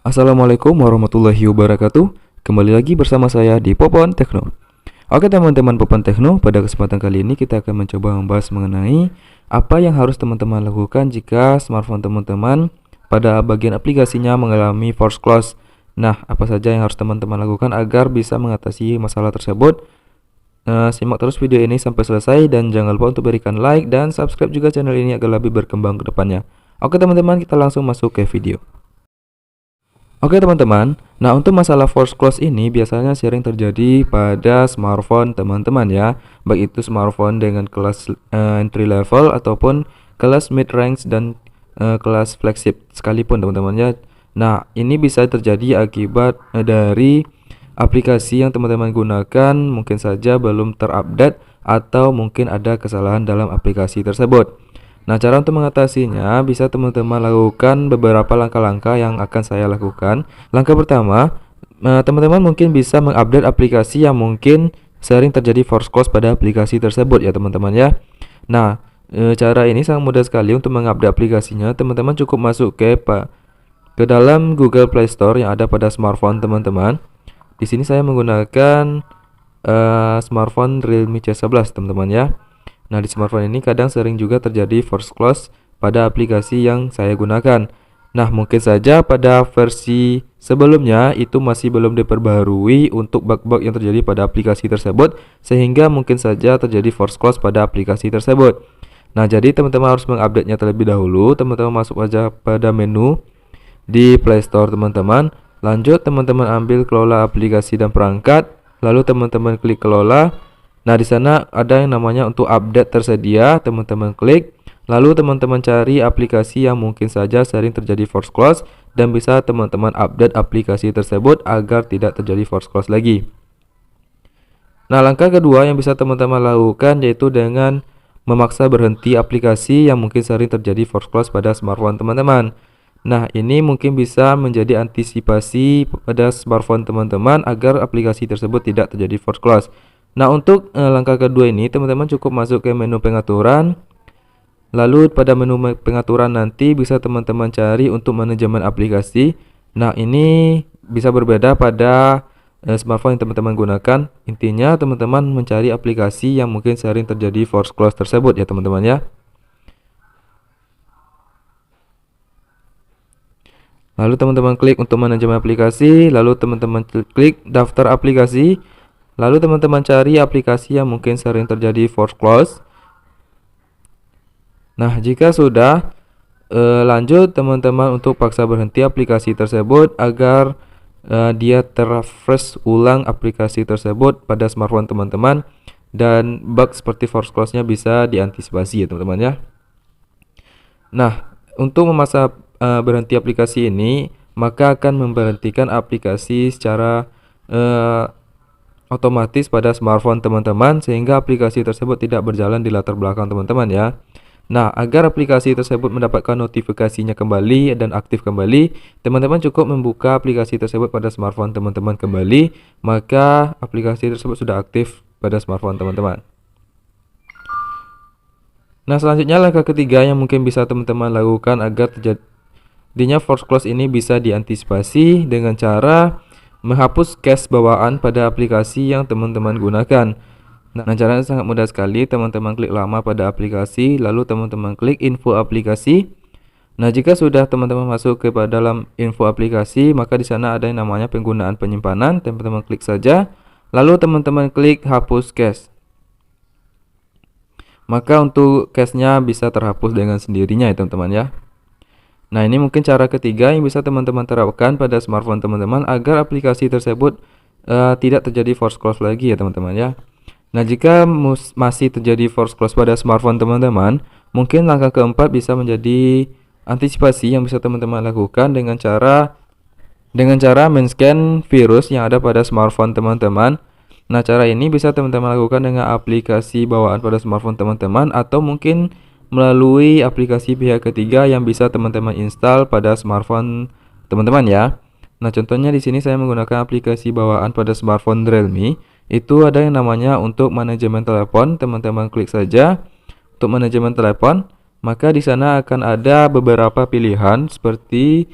Assalamualaikum warahmatullahi wabarakatuh. Kembali lagi bersama saya di Popon Tekno. Oke teman-teman Popon Tekno, pada kesempatan kali ini kita akan mencoba membahas mengenai apa yang harus teman-teman lakukan jika smartphone teman-teman pada bagian aplikasinya mengalami force close. Nah, apa saja yang harus teman-teman lakukan agar bisa mengatasi masalah tersebut? Simak terus video ini sampai selesai dan jangan lupa untuk berikan like dan subscribe juga channel ini agar lebih berkembang ke depannya. Oke teman-teman, kita langsung masuk ke video. Oke teman-teman, nah untuk masalah force close ini biasanya sering terjadi pada smartphone teman-teman ya, baik itu smartphone dengan kelas entry level ataupun kelas mid range dan kelas flagship sekalipun teman-teman ya. Nah ini bisa terjadi akibat dari aplikasi yang teman-teman gunakan mungkin saja belum terupdate atau mungkin ada kesalahan dalam aplikasi tersebut. Nah, cara untuk mengatasinya bisa teman-teman lakukan beberapa langkah-langkah yang akan saya lakukan. Langkah pertama, teman-teman mungkin bisa mengupdate aplikasi yang mungkin sering terjadi force close pada aplikasi tersebut ya teman-teman ya. Nah, cara ini sangat mudah sekali untuk mengupdate aplikasinya. Teman-teman cukup masuk ke dalam Google Play Store yang ada pada smartphone teman-teman. Di sini saya menggunakan smartphone Realme C11 teman-teman ya. Nah, di smartphone ini kadang sering juga terjadi force close pada aplikasi yang saya gunakan. Nah, mungkin saja pada versi sebelumnya itu masih belum diperbaharui untuk bug-bug yang terjadi pada aplikasi tersebut, sehingga mungkin saja terjadi force close pada aplikasi tersebut. Nah, jadi teman-teman harus mengupdate-nya terlebih dahulu. Teman-teman masuk aja pada menu di Play Store teman-teman. Lanjut teman-teman ambil kelola aplikasi dan perangkat, lalu teman-teman klik kelola. Nah, di sana ada yang namanya untuk update tersedia, teman-teman klik. Lalu teman-teman cari aplikasi yang mungkin saja sering terjadi force close dan bisa teman-teman update aplikasi tersebut agar tidak terjadi force close lagi. Nah, langkah kedua yang bisa teman-teman lakukan yaitu dengan memaksa berhenti aplikasi yang mungkin sering terjadi force close pada smartphone teman-teman. Nah, ini mungkin bisa menjadi antisipasi pada smartphone teman-teman agar aplikasi tersebut tidak terjadi force close. Nah, untuk langkah kedua ini teman-teman cukup masuk ke menu pengaturan. Lalu pada menu pengaturan nanti bisa teman-teman cari untuk manajemen aplikasi. Nah, ini bisa berbeda pada smartphone yang teman-teman gunakan. Intinya teman-teman mencari aplikasi yang mungkin sering terjadi force close tersebut ya teman-teman ya. Lalu teman-teman klik untuk manajemen aplikasi, lalu teman-teman klik daftar aplikasi. Lalu teman-teman cari aplikasi yang mungkin sering terjadi force close. Nah, jika sudah lanjut teman-teman untuk paksa berhenti aplikasi tersebut agar dia terrefresh ulang aplikasi tersebut pada smartphone teman-teman dan bug seperti force close-nya bisa diantisipasi ya teman-teman ya. Nah, untuk memaksa berhenti aplikasi ini maka akan memberhentikan aplikasi secara otomatis pada smartphone teman-teman sehingga aplikasi tersebut tidak berjalan di latar belakang teman-teman ya. Nah, agar aplikasi tersebut mendapatkan notifikasinya kembali dan aktif kembali, teman-teman cukup membuka aplikasi tersebut pada smartphone teman-teman kembali, maka aplikasi tersebut sudah aktif pada smartphone teman-teman. Nah, selanjutnya langkah ketiga yang mungkin bisa teman-teman lakukan agar terjadinya force close ini bisa diantisipasi dengan cara menghapus cache bawaan pada aplikasi yang teman-teman gunakan. Nah, caranya sangat mudah sekali. Teman-teman klik lama pada aplikasi, lalu teman-teman klik info aplikasi. Nah, jika sudah teman-teman masuk ke dalam info aplikasi, maka di sana ada yang namanya penggunaan penyimpanan. Teman-teman klik saja, lalu teman-teman klik hapus cache. Maka untuk cache-nya bisa terhapus dengan sendirinya ya teman-teman ya. Nah, ini mungkin cara ketiga yang bisa teman-teman terapkan pada smartphone teman-teman agar aplikasi tersebut tidak terjadi force close lagi ya teman-teman ya. Nah, jika masih terjadi force close pada smartphone teman-teman, mungkin langkah keempat bisa menjadi antisipasi yang bisa teman-teman lakukan dengan cara men-scan virus yang ada pada smartphone teman-teman. Nah, cara ini bisa teman-teman lakukan dengan aplikasi bawaan pada smartphone teman-teman atau mungkin melalui aplikasi pihak ketiga yang bisa teman-teman install pada smartphone teman-teman ya. Nah, contohnya di sini saya menggunakan aplikasi bawaan pada smartphone Realme. Itu ada yang namanya untuk manajemen telepon. Teman-teman klik saja untuk manajemen telepon, maka di sana akan ada beberapa pilihan seperti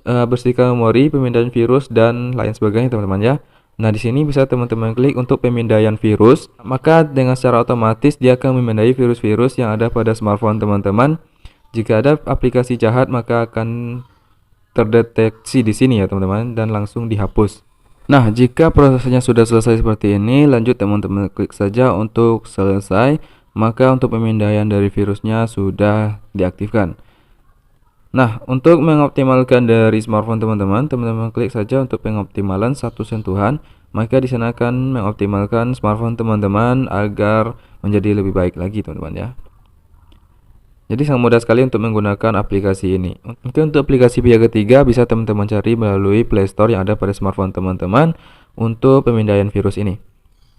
bersihkan memori, pemindahan virus dan lain sebagainya teman-teman ya. Nah, di sini bisa teman-teman klik untuk pemindaian virus, maka dengan secara otomatis dia akan memindai virus-virus yang ada pada smartphone teman-teman. Jika ada aplikasi jahat maka akan terdeteksi di sini ya teman-teman dan langsung dihapus. Nah, jika prosesnya sudah selesai seperti ini, lanjut teman-teman klik saja untuk selesai, maka untuk pemindaian dari virusnya sudah diaktifkan. Nah, untuk mengoptimalkan dari smartphone teman-teman klik saja untuk pengoptimalan satu sentuhan, maka di sana akan mengoptimalkan smartphone teman-teman agar menjadi lebih baik lagi teman-teman ya. Jadi sangat mudah sekali untuk menggunakan aplikasi ini. Mungkin untuk aplikasi pihak ketiga bisa teman-teman cari melalui Play Store yang ada pada smartphone teman-teman untuk pemindaian virus ini.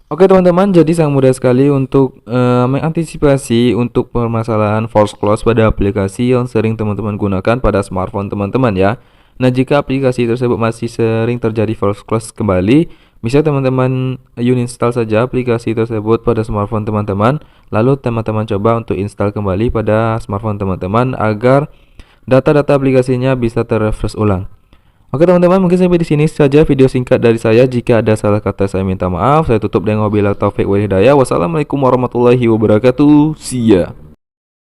Oke teman-teman, jadi sangat mudah sekali untuk mengantisipasi untuk permasalahan false close pada aplikasi yang sering teman-teman gunakan pada smartphone teman-teman ya. Nah, jika aplikasi tersebut masih sering terjadi false close kembali, bisa teman-teman uninstall saja aplikasi tersebut pada smartphone teman-teman, lalu teman-teman coba untuk install kembali pada smartphone teman-teman agar data-data aplikasinya bisa terrefresh ulang. Oke teman-teman, mungkin sampai di sini saja video singkat dari saya. Jika ada salah kata saya minta maaf. Saya tutup dengan wabillahi taufik wal hidayah. Wassalamualaikum warahmatullahi wabarakatuh. See ya.